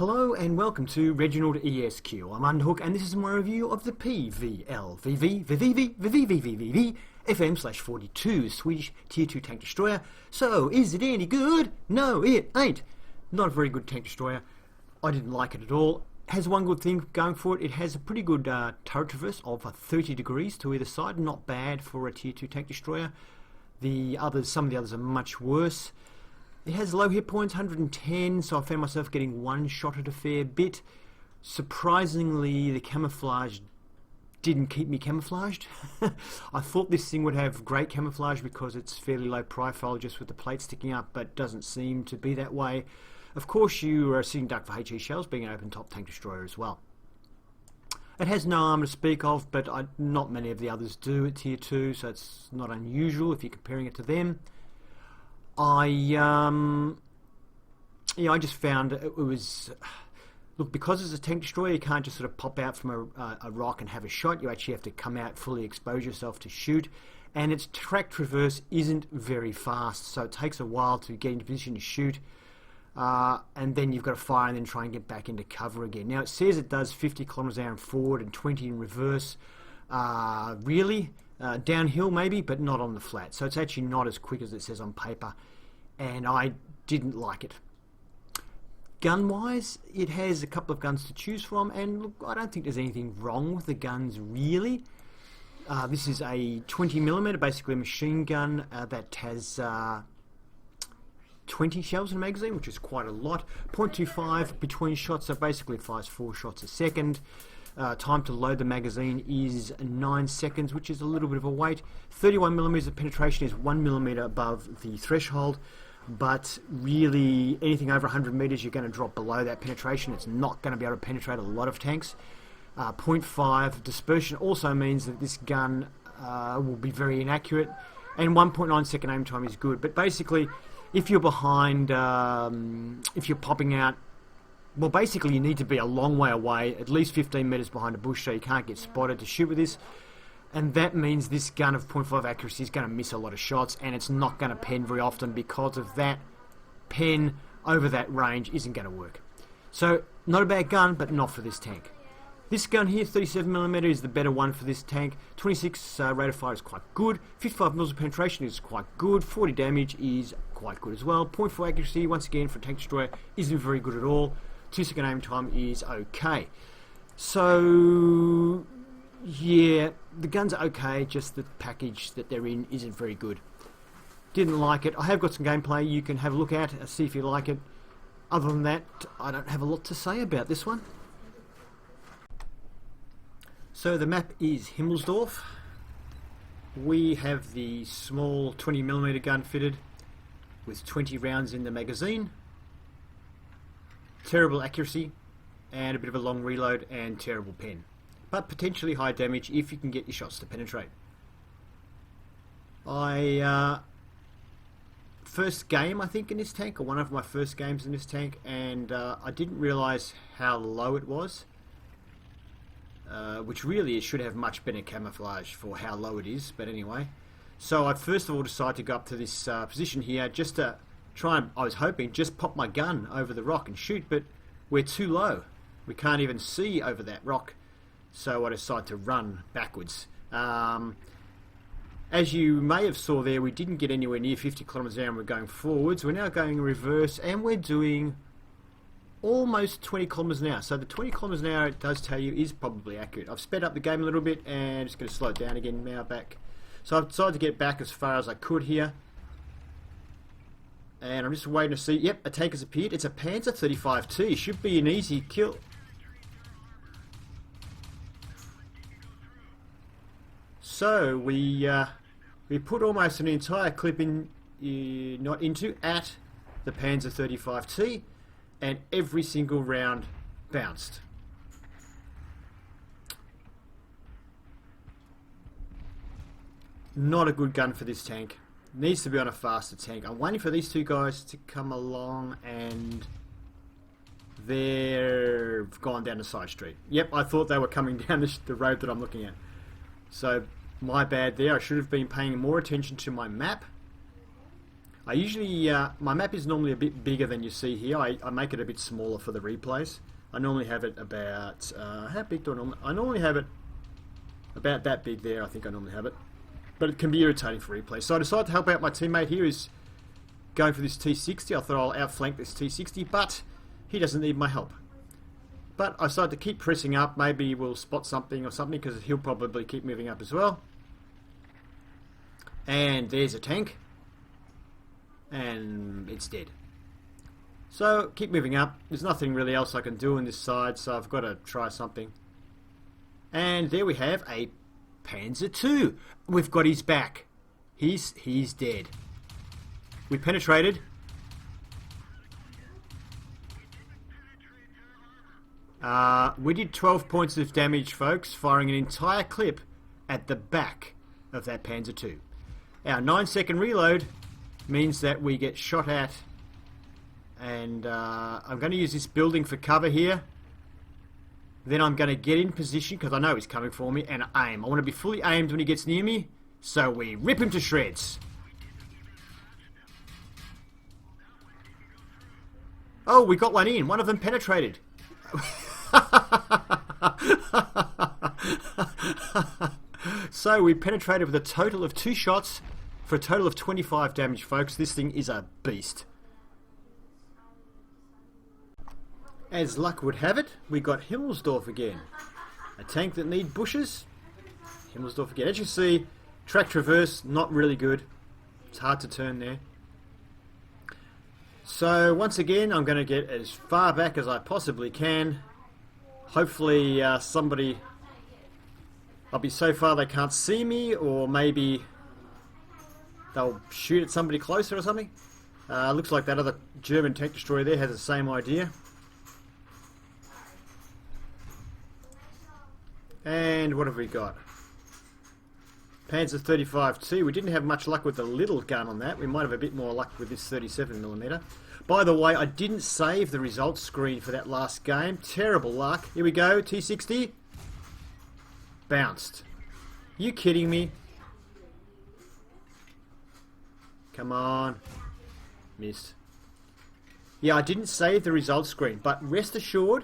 Hello and welcome to Reginaldesq. I'm Underhook and this is my review of the Pvlvv FM/42 Swedish Tier 2 tank destroyer. So, is it any good? No, it ain't. Not a very good tank destroyer. I didn't like it at all. Has one good thing going for it. It has a pretty good turret traverse of 30 degrees to either side. Not bad for a Tier 2 tank destroyer. Some of the others are much worse. It has low hit points, 110, so I found myself getting one shot at a fair bit. Surprisingly, the camouflage didn't keep me camouflaged. I thought this thing would have great camouflage because it's fairly low profile just with the plate sticking up, but doesn't seem to be that way. Of course, you are sitting duck for HE shells, being an open top tank destroyer as well. It has no armor to speak of, but not many of the others do at Tier 2, so it's not unusual if you're comparing it to them. I just found it was... Look, because it's a tank destroyer, you can't just sort of pop out from a rock and have a shot. You actually have to come out, fully expose yourself to shoot. And its track traverse isn't very fast, so it takes a while to get into position to shoot. And then you've got to fire and then try and get back into cover again. Now, it says it does 50 kilometers an hour in forward and 20 in reverse. Really? Downhill maybe, but not on the flat. So it's actually not as quick as it says on paper. And I didn't like it. Gun-wise, it has a couple of guns to choose from. And look, I don't think there's anything wrong with the guns, really. This is a 20mm, basically a machine gun that has 20 shells in a magazine, which is quite a lot. 0.25 between shots, so basically it fires 4 shots a second. Time to load the magazine is 9 seconds, which is a little bit of a wait. 31mm of penetration is 1mm above the threshold, but really anything over 100 meters you're going to drop below that penetration. It's not going to be able to penetrate a lot of tanks. 0.5 dispersion also means that this gun will be very inaccurate, and 1.9 second aim time is good. But basically, if you're behind, if you're popping out, well, basically you need to be a long way away, at least 15 meters behind a bush, so you can't get spotted to shoot with this. And that means this gun of 0.5 accuracy is going to miss a lot of shots, and it's not going to pen very often because of that. Pen over that range isn't going to work. So, not a bad gun, but not for this tank. This gun here, 37mm, is the better one for this tank. 26 rate of fire is quite good. 55 mils of penetration is quite good. 40 damage is quite good as well. 0.4 accuracy, once again, for a tank destroyer, isn't very good at all. 2 second aim time is okay. So, yeah, the guns are okay, just the package that they're in isn't very good. Didn't like it. I have got some gameplay you can have a look at, see if you like it. Other than that, I don't have a lot to say about this one. So the map is Himmelsdorf. We have the small 20mm gun fitted with 20 rounds in the magazine. Terrible accuracy and a bit of a long reload and terrible pen, but potentially high damage if you can get your shots to penetrate. First game I think in this tank, or one of my first games in this tank, and I didn't realise how low it was, which really it should have much better camouflage for how low it is, but anyway. So I first of all decided to go up to this position here just to try and, I was hoping, just pop my gun over the rock and shoot, but we're too low. We can't even see over that rock, so I decided to run backwards. As you may have saw there, we didn't get anywhere near 50 kilometers an hour and we're going forwards. We're now going in reverse and we're doing almost 20 kilometers an hour. So the 20 kilometers an hour, it does tell you, is probably accurate. I've sped up the game a little bit and just going to slow it down again now back. So I've decided to get back as far as I could here. And I'm just waiting to see. Yep, a tank has appeared. It's a Panzer 35T. Should be an easy kill. So we put almost an entire clip in, at the Panzer 35T, and every single round bounced. Not a good gun for this tank. Needs to be on a faster tank. I'm waiting for these two guys to come along, and they've gone down the side street. Yep, I thought they were coming down the road that I'm looking at. So, my bad there. I should have been paying more attention to my map. I usually, my map is normally a bit bigger than you see here. I make it a bit smaller for the replays. I normally have it about, how big do I normally have it about that big there, I think I normally have it. But it can be irritating for replay. So I decided to help out my teammate here who's going for this T60. I thought I'll outflank this T60, but he doesn't need my help. But I decided to keep pressing up. Maybe we'll spot something or something, because he'll probably keep moving up as well. And there's a tank. And it's dead. So, keep moving up. There's nothing really else I can do on this side, so I've got to try something. And there we have a Panzer II. We've got his back. He's dead. We penetrated. We did 12 points of damage, folks, firing an entire clip at the back of that Panzer II. Our 9-second reload means that we get shot at. And I'm going to use this building for cover here. Then I'm going to get in position, because I know he's coming for me, and aim. I want to be fully aimed when he gets near me, so we rip him to shreds. Oh, we got one in. One of them penetrated. So we penetrated with a total of 2 shots for a total of 25 damage, folks. This thing is a beast. As luck would have it, we got Reginaldesq again. A tank that needs bushes. Reginaldesq again. As you see, track traverse, not really good. It's hard to turn there. So once again, I'm going to get as far back as I possibly can. Hopefully somebody... I'll be so far they can't see me, or maybe they'll shoot at somebody closer or something. Looks like that other German tank destroyer there has the same idea. And what have we got? Panzer 35T. We didn't have much luck with the little gun on that. We might have a bit more luck with this 37mm. By the way, I didn't save the results screen for that last game. Terrible luck. Here we go. T60. Bounced. You kidding me? Come on. Missed. Yeah, I didn't save the results screen, but rest assured,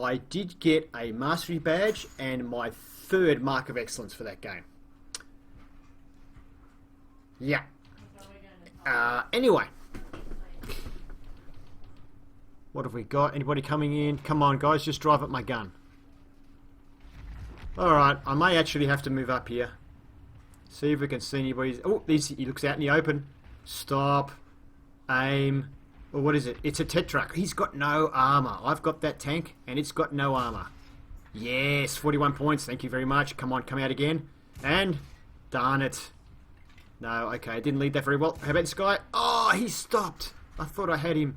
I did get a mastery badge and my 3rd mark of excellence for that game. Yeah. Anyway. What have we got? Anybody coming in? Come on, guys, just drive up my gun. Alright, I may actually have to move up here. See if we can see anybody. Oh, he looks out in the open. Stop. Aim. Well, what is it? It's a Tetrak. He's got no armor. I've got that tank, and it's got no armor. Yes, 41 points. Thank you very much. Come on, come out again. And, darn it. No, okay, I didn't lead that very well. How about this guy? Oh, he stopped. I thought I had him.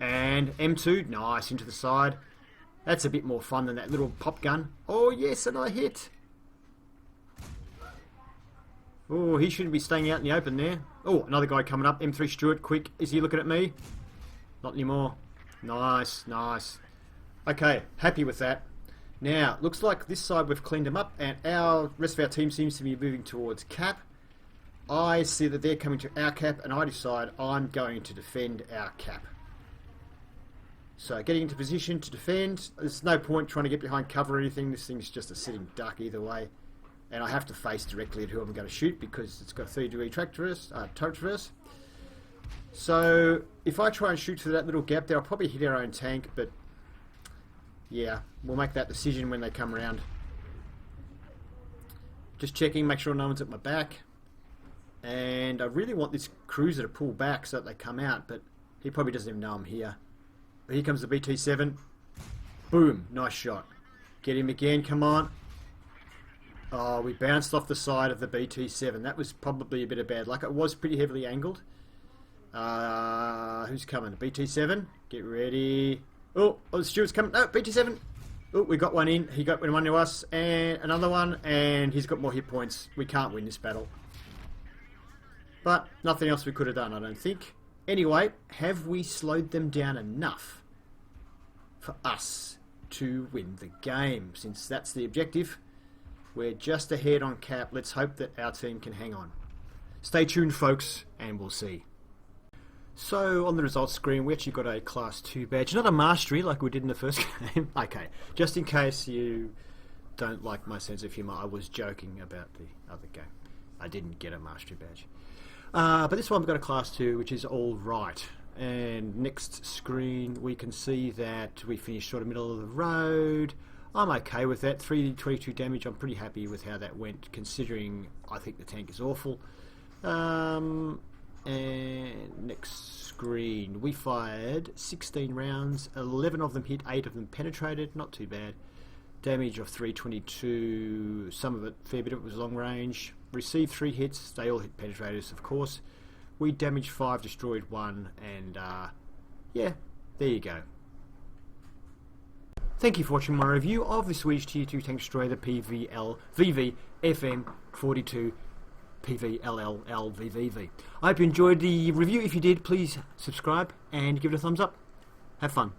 And M2, nice, into the side. That's a bit more fun than that little pop gun. Oh, yes, and I hit. Oh, he shouldn't be staying out in the open there. Oh, another guy coming up. M3 Stuart, quick. Is he looking at me? Not anymore. Nice, nice. Okay, happy with that. Now, looks like this side we've cleaned them up, and our rest of our team seems to be moving towards cap. I see that they're coming to our cap, and I decide I'm going to defend our cap. So, getting into position to defend. There's no point trying to get behind cover or anything. This thing's just a sitting duck either way. And I have to face directly at who I'm going to shoot because it's got a 30-degree turret traverse. So, if I try and shoot through that little gap there, I'll probably hit our own tank, but yeah, we'll make that decision when they come around. Just checking, make sure no one's at my back. And I really want this cruiser to pull back so that they come out, but he probably doesn't even know I'm here. But here comes the BT-7. Boom, nice shot. Get him again, come on. Oh, we bounced off the side of the BT-7. That was probably a bit of bad luck. It was pretty heavily angled. Who's coming? BT-7. Get ready. Oh, Stuart's coming. No, BT-7. Oh, we got one in. He got one to us. And another one. And he's got more hit points. We can't win this battle. But nothing else we could have done, I don't think. Anyway, have we slowed them down enough for us to win the game? Since that's the objective. We're just ahead on cap. Let's hope that our team can hang on. Stay tuned, folks, and we'll see. So, on the results screen, we actually got a Class 2 badge. Not a Mastery like we did in the first game. Okay, just in case you don't like my sense of humour, I was joking about the other game. I didn't get a Mastery badge. But this one we've got a Class 2, which is all right. And next screen, we can see that we finished sort of middle of the road. I'm okay with that. 322 damage. I'm pretty happy with how that went, considering I think the tank is awful. And next screen, we fired 16 rounds, 11 of them hit, 8 of them penetrated, not too bad. Damage of 322, some of it, fair bit of it was long range. Received 3 hits, they all hit penetrators, of course. We damaged 5, destroyed 1, and yeah, there you go. Thank you for watching my review of the Swedish Tier 2 tank destroyer, the Pvlvv FM42 Pvlvv. I hope you enjoyed the review. If you did, please subscribe and give it a thumbs up. Have fun.